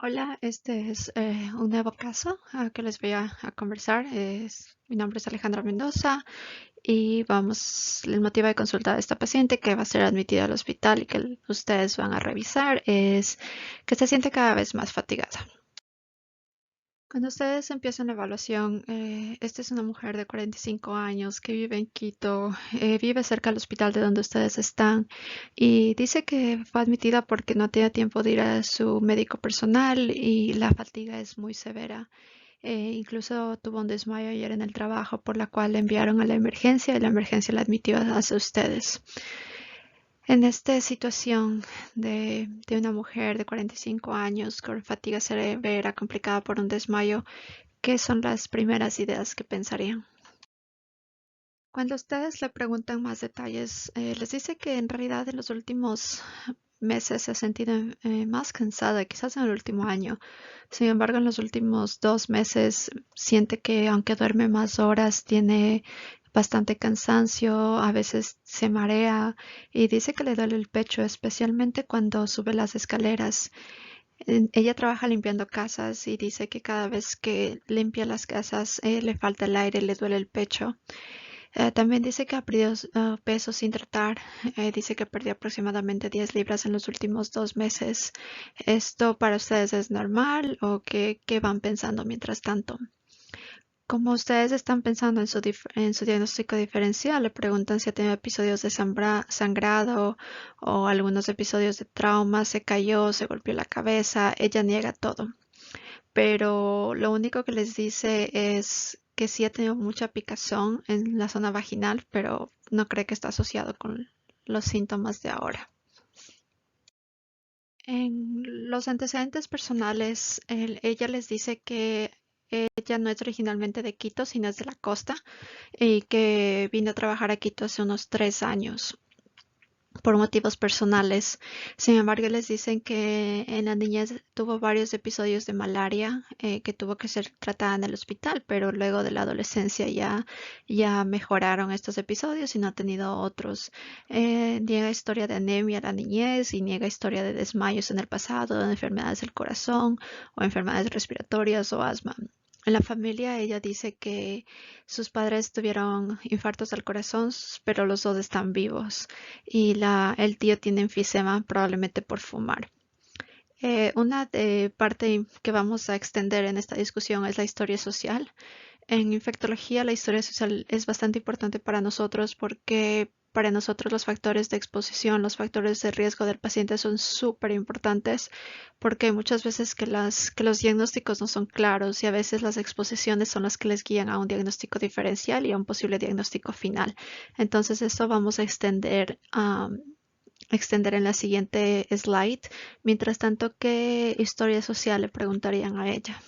Hola, este es un nuevo caso que les voy a conversar. Mi nombre es Alejandra Mendoza y el motivo de consulta de esta paciente que va a ser admitida al hospital y que ustedes van a revisar es que se siente cada vez más fatigada. Cuando ustedes empiezan la evaluación, esta es una mujer de 45 años que vive en Quito, vive cerca del hospital de donde ustedes están y dice que fue admitida porque no tiene tiempo de ir a su médico personal y la fatiga es muy severa. Incluso tuvo un desmayo ayer en el trabajo por la cual le enviaron a la emergencia y la emergencia la admitió hacia ustedes. En esta situación de una mujer de 45 años con fatiga severa complicada por un desmayo, ¿qué son las primeras ideas que pensarían? Cuando ustedes le preguntan más detalles, les dice que en realidad en los últimos meses se ha sentido más cansada, quizás en el último año. Sin embargo, en los últimos 2 meses siente que aunque duerme más horas, tiene bastante cansancio, a veces se marea y dice que le duele el pecho, especialmente cuando sube las escaleras. Ella trabaja limpiando casas y dice que cada vez que limpia las casas le falta el aire, le duele el pecho. También dice que ha perdido peso sin tratar. Dice que perdió aproximadamente 10 libras en los últimos 2 meses. ¿Esto para ustedes es normal o qué van pensando mientras tanto? Como ustedes están pensando en en su diagnóstico diferencial, le preguntan si ha tenido episodios de sangrado o algunos episodios de trauma, se cayó, se golpeó la cabeza, ella niega todo. Pero lo único que les dice es que sí ha tenido mucha picazón en la zona vaginal, pero no cree que está asociado con los síntomas de ahora. En los antecedentes personales, ella les dice que ella no es originalmente de Quito, sino es de la costa y que vino a trabajar a Quito hace unos 3 años por motivos personales. Sin embargo, les dicen que en la niñez tuvo varios episodios de malaria que tuvo que ser tratada en el hospital, pero luego de la adolescencia ya mejoraron estos episodios y no ha tenido otros. Niega historia de anemia en la niñez y niega historia de desmayos en el pasado, de enfermedades del corazón o enfermedades respiratorias o asma. En la familia ella dice que sus padres tuvieron infartos al corazón, pero los dos están vivos y el tío tiene enfisema probablemente por fumar. Una parte que vamos a extender en esta discusión es la historia social. En infectología, la historia social es bastante importante para nosotros porque para nosotros los factores de exposición, los factores de riesgo del paciente son súper importantes porque hay muchas veces que los diagnósticos no son claros y a veces las exposiciones son las que les guían a un diagnóstico diferencial y a un posible diagnóstico final. Entonces, esto vamos a extender en la siguiente slide. Mientras tanto, ¿qué historia social le preguntarían a ella?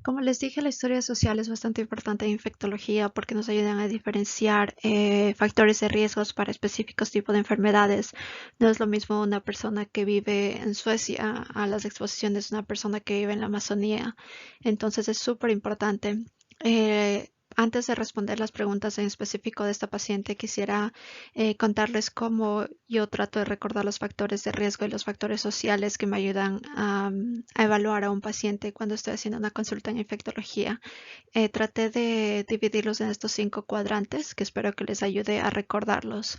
Como les dije, la historia social es bastante importante en infectología porque nos ayudan a diferenciar factores de riesgos para específicos tipos de enfermedades. No es lo mismo una persona que vive en Suecia a las exposiciones de una persona que vive en la Amazonía. Entonces es súper importante. Eh, Antes de responder las preguntas en específico de esta paciente, quisiera contarles cómo yo trato de recordar los factores de riesgo y los factores sociales que me ayudan a evaluar a un paciente cuando estoy haciendo una consulta en infectología. Traté de dividirlos en estos 5 cuadrantes que espero que les ayude a recordarlos.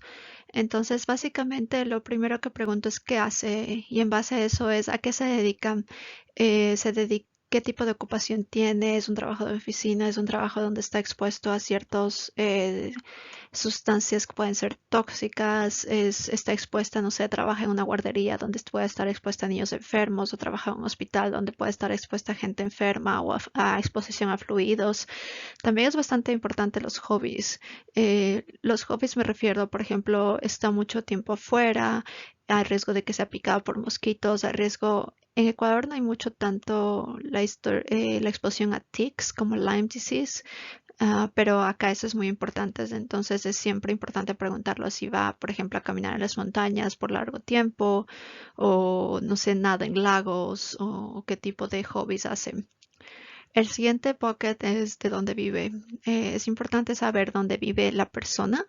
Entonces, básicamente lo primero que pregunto es qué hace y en base a eso es a qué se dedica. ¿Qué tipo de ocupación tiene? ¿Es un trabajo de oficina? ¿Es un trabajo donde está expuesto a ciertos sustancias que pueden ser tóxicas? Está expuesta, no sé, trabaja en una guardería donde puede estar expuesta a niños enfermos o trabaja en un hospital donde puede estar expuesta a gente enferma o a exposición a fluidos? También es bastante importante los hobbies. Los hobbies me refiero, por ejemplo, está mucho tiempo afuera, hay riesgo de que sea picado por mosquitos, hay riesgo. En Ecuador no hay mucho tanto la exposición a ticks como Lyme disease, pero acá eso es muy importante. Entonces es siempre importante preguntarlo si va, por ejemplo, a caminar en las montañas por largo tiempo o no sé, nada en lagos o qué tipo de hobbies hace. El siguiente bucket es de dónde vive. Es importante saber dónde vive la persona.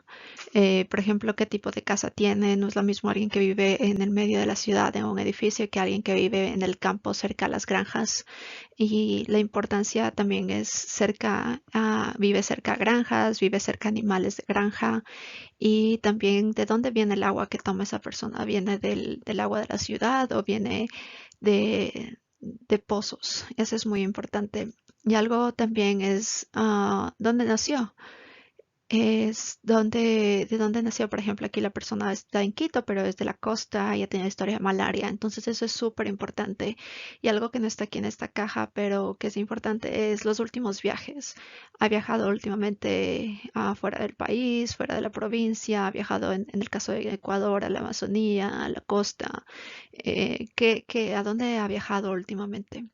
Por ejemplo, qué tipo de casa tiene. No es lo mismo alguien que vive en el medio de la ciudad, en un edificio, que alguien que vive en el campo cerca a las granjas. Y la importancia también es vive cerca a granjas, vive cerca a animales de granja. Y también de dónde viene el agua que toma esa persona. ¿Viene del agua de la ciudad o viene de pozos? Eso es muy importante. Y algo también es dónde nació. De dónde nació. Por ejemplo, aquí la persona está en Quito, pero es de la costa y ha tenido historia de malaria. Entonces eso es súper importante. Y algo que no está aquí en esta caja, pero que es importante, es los últimos viajes. Ha viajado últimamente fuera del país, fuera de la provincia, ha viajado en el caso de Ecuador, a la Amazonía, a la costa. ¿A dónde ha viajado últimamente?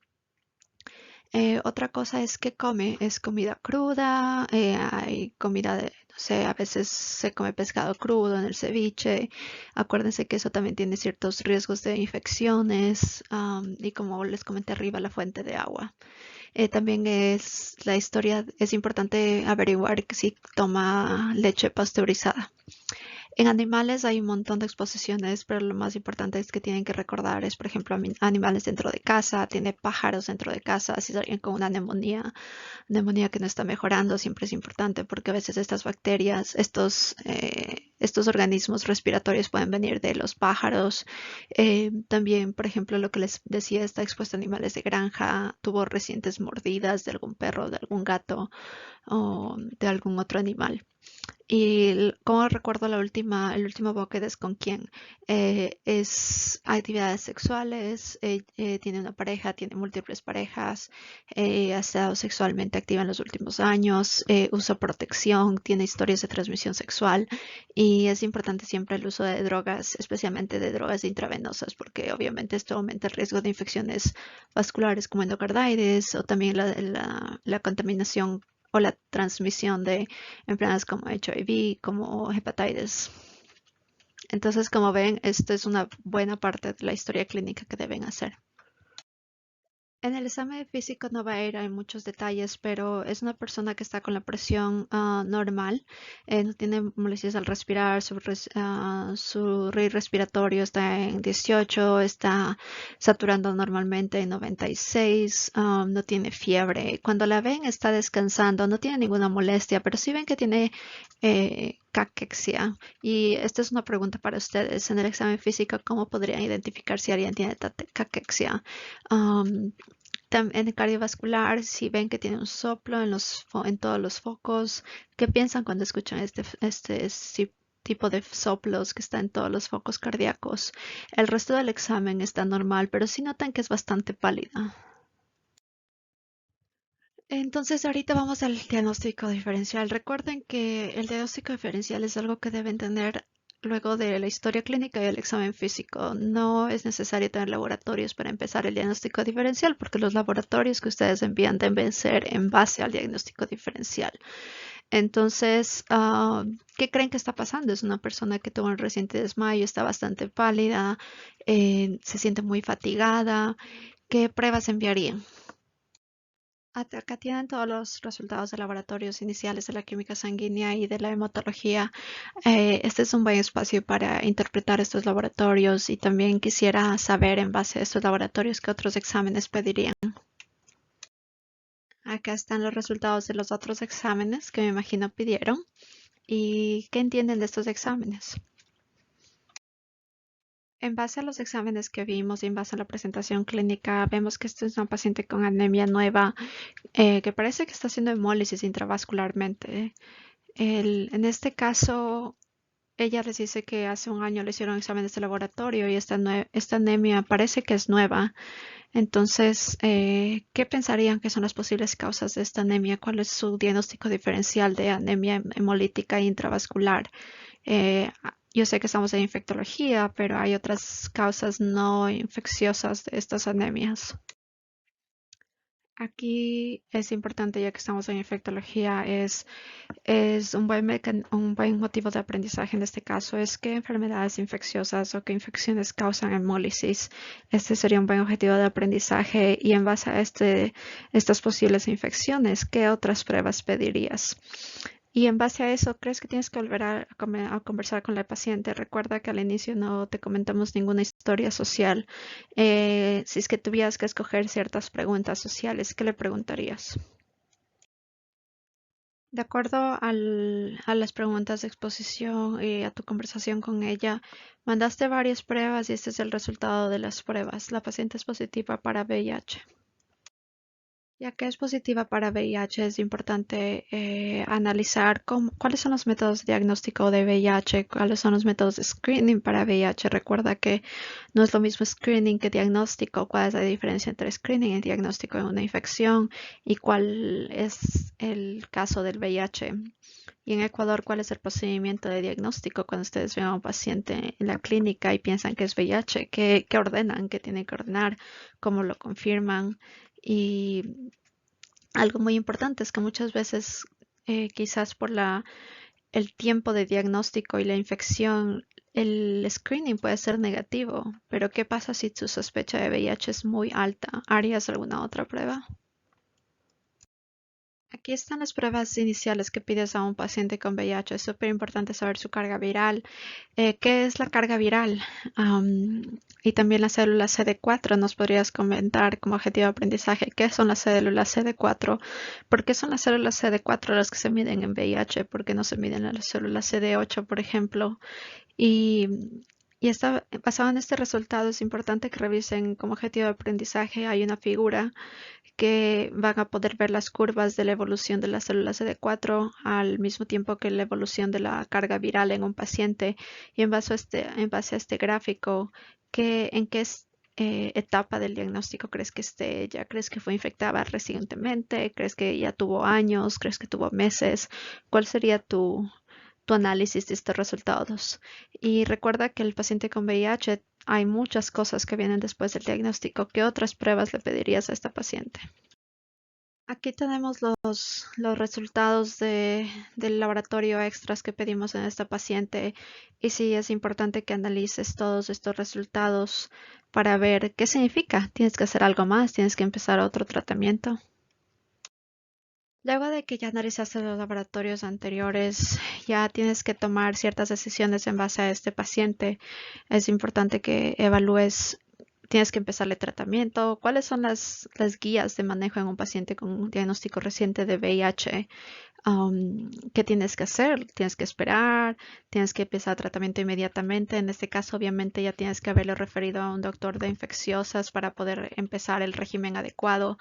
Otra cosa es que come, es comida cruda, hay comida de, no sé, a veces se come pescado crudo en el ceviche. Acuérdense que eso también tiene ciertos riesgos de infecciones, y como les comenté arriba, la fuente de agua. También es la historia, es importante averiguar que si toma leche pasteurizada. En animales hay un montón de exposiciones, pero lo más importante es que tienen que recordar es, por ejemplo, animales dentro de casa, tiene pájaros dentro de casa, si es alguien con una neumonía que no está mejorando, siempre es importante porque a veces estas bacterias, estos organismos respiratorios pueden venir de los pájaros. También, por ejemplo, lo que les decía, está expuesto a animales de granja, tuvo recientes mordidas de algún perro, de algún gato o de algún otro animal. Y como recuerdo el último bucket es con quién. Es actividades sexuales, tiene una pareja, tiene múltiples parejas, ha estado sexualmente activa en los últimos años, usa protección, tiene historias de transmisión sexual y es importante siempre el uso de drogas, especialmente de drogas intravenosas, porque obviamente esto aumenta el riesgo de infecciones vasculares como endocarditis o también la contaminación o la transmisión de enfermedades como HIV, como hepatitis. Entonces, como ven, esto es una buena parte de la historia clínica que deben hacer. En el examen físico no va a ir en muchos detalles, pero es una persona que está con la presión normal, no tiene molestias al respirar, su rate respiratorio está en 18, está saturando normalmente en 96, no tiene fiebre. Cuando la ven está descansando, no tiene ninguna molestia, pero sí ven que tiene caquexia. Y esta es una pregunta para ustedes. En el examen físico, ¿cómo podrían identificar si alguien tiene caquexia? Um, en el cardiovascular, si ven que tiene un soplo en todos los focos, ¿qué piensan cuando escuchan tipo de soplos que está en todos los focos cardíacos? El resto del examen está normal, pero sí notan que es bastante pálida. Entonces, ahorita vamos al diagnóstico diferencial. Recuerden que el diagnóstico diferencial es algo que deben tener luego de la historia clínica y el examen físico. No es necesario tener laboratorios para empezar el diagnóstico diferencial, porque los laboratorios que ustedes envían deben ser en base al diagnóstico diferencial. Entonces, ¿qué creen que está pasando? Es una persona que tuvo un reciente desmayo, está bastante pálida, se siente muy fatigada. ¿Qué pruebas enviarían? Acá tienen todos los resultados de laboratorios iniciales de la química sanguínea y de la hematología. Este es un buen espacio para interpretar estos laboratorios y también quisiera saber en base a estos laboratorios qué otros exámenes pedirían. Acá están los resultados de los otros exámenes que me imagino pidieron y qué entienden de estos exámenes. En base a los exámenes que vimos y en base a la presentación clínica, vemos que esta es una paciente con anemia nueva que parece que está haciendo hemólisis intravascularmente. En este caso, ella les dice que hace un año le hicieron exámenes de laboratorio y esta anemia parece que es nueva. Entonces, ¿qué pensarían que son las posibles causas de esta anemia? ¿Cuál es su diagnóstico diferencial de anemia hemolítica intravascular? Yo sé que estamos en infectología, pero hay otras causas no infecciosas de estas anemias. Aquí es importante, ya que estamos en infectología, es un buen motivo de aprendizaje en este caso, es qué enfermedades infecciosas o qué infecciones causan hemólisis. Este sería un buen objetivo de aprendizaje y en base a estas posibles infecciones, ¿qué otras pruebas pedirías? Y en base a eso, ¿crees que tienes que volver a conversar con la paciente? Recuerda que al inicio no te comentamos ninguna historia social. Si es que tuvieras que escoger ciertas preguntas sociales, ¿qué le preguntarías? De acuerdo a las preguntas de exposición y a tu conversación con ella, mandaste varias pruebas y este es el resultado de las pruebas. La paciente es positiva para VIH. Ya que es positiva para VIH, es importante analizar cuáles son los métodos de diagnóstico de VIH, cuáles son los métodos de screening para VIH. Recuerda que no es lo mismo screening que diagnóstico, cuál es la diferencia entre screening y diagnóstico de una infección y cuál es el caso del VIH. Y en Ecuador, ¿cuál es el procedimiento de diagnóstico cuando ustedes ven a un paciente en la clínica y piensan que es VIH? ¿Qué ordenan? ¿Qué tienen que ordenar? ¿Cómo lo confirman? Y algo muy importante es que muchas veces, quizás por el tiempo de diagnóstico y la infección, el screening puede ser negativo, pero ¿qué pasa si tu sospecha de VIH es muy alta? ¿Harías alguna otra prueba? Aquí están las pruebas iniciales que pides a un paciente con VIH. Es súper importante saber su carga viral. ¿Qué es la carga viral? Y también las células CD4. ¿Nos podrías comentar como objetivo de aprendizaje qué son las células CD4? ¿Por qué son las células CD4 las que se miden en VIH? ¿Por qué no se miden las células CD8, por ejemplo? Y, basado en este resultado, es importante que revisen como objetivo de aprendizaje. Hay una figura que van a poder ver las curvas de la evolución de las células CD4 al mismo tiempo que la evolución de la carga viral en un paciente. Y en base a este gráfico, ¿en qué etapa del diagnóstico crees que esté ella? ¿Crees que fue infectada recientemente? ¿Crees que ya tuvo años? ¿Crees que tuvo meses? ¿Cuál sería tu análisis de estos resultados? Y recuerda que el paciente con VIH hay muchas cosas que vienen después del diagnóstico. ¿Qué otras pruebas le pedirías a esta paciente? Aquí tenemos los resultados del laboratorio extras que pedimos en esta paciente y sí es importante que analices todos estos resultados para ver qué significa. Tienes que hacer algo más, tienes que empezar otro tratamiento. Luego de que ya analizaste los laboratorios anteriores, ya tienes que tomar ciertas decisiones en base a este paciente. Es importante que evalúes, tienes que empezarle tratamiento. ¿Cuáles son las guías de manejo en un paciente con un diagnóstico reciente de VIH? ¿Qué tienes que hacer? Tienes que esperar, tienes que empezar tratamiento inmediatamente. En este caso, obviamente, ya tienes que haberlo referido a un doctor de infecciosas para poder empezar el régimen adecuado.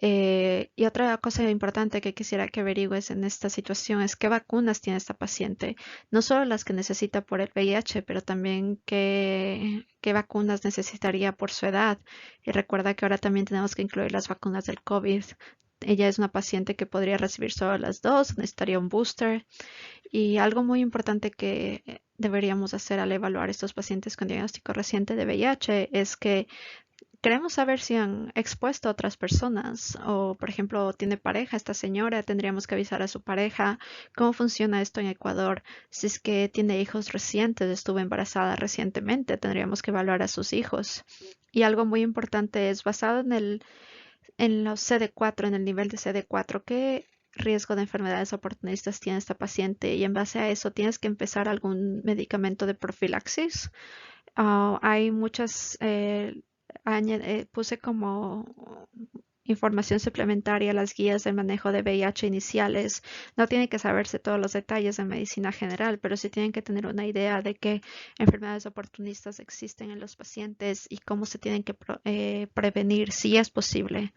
Y otra cosa importante que quisiera que averigües en esta situación es qué vacunas tiene esta paciente, no solo las que necesita por el VIH, pero también qué vacunas necesitaría por su edad. Y recuerda que ahora también tenemos que incluir las vacunas del COVID. Ella es una paciente que podría recibir solo las dos, necesitaría un booster. Y algo muy importante que deberíamos hacer al evaluar estos pacientes con diagnóstico reciente de VIH es que queremos saber si han expuesto a otras personas o, por ejemplo, tiene pareja esta señora, tendríamos que avisar a su pareja cómo funciona esto en Ecuador. Si es que tiene hijos recientes, estuvo embarazada recientemente, tendríamos que evaluar a sus hijos. Y algo muy importante es basado en los CD4, en el nivel de CD4, ¿qué riesgo de enfermedades oportunistas tiene esta paciente? Y en base a eso, ¿tienes que empezar algún medicamento de profilaxis? Hay muchas, puse como información suplementaria las guías de manejo de VIH iniciales. No tienen que saberse todos los detalles de medicina general, pero sí tienen que tener una idea de qué enfermedades oportunistas existen en los pacientes y cómo se tienen que prevenir si es posible.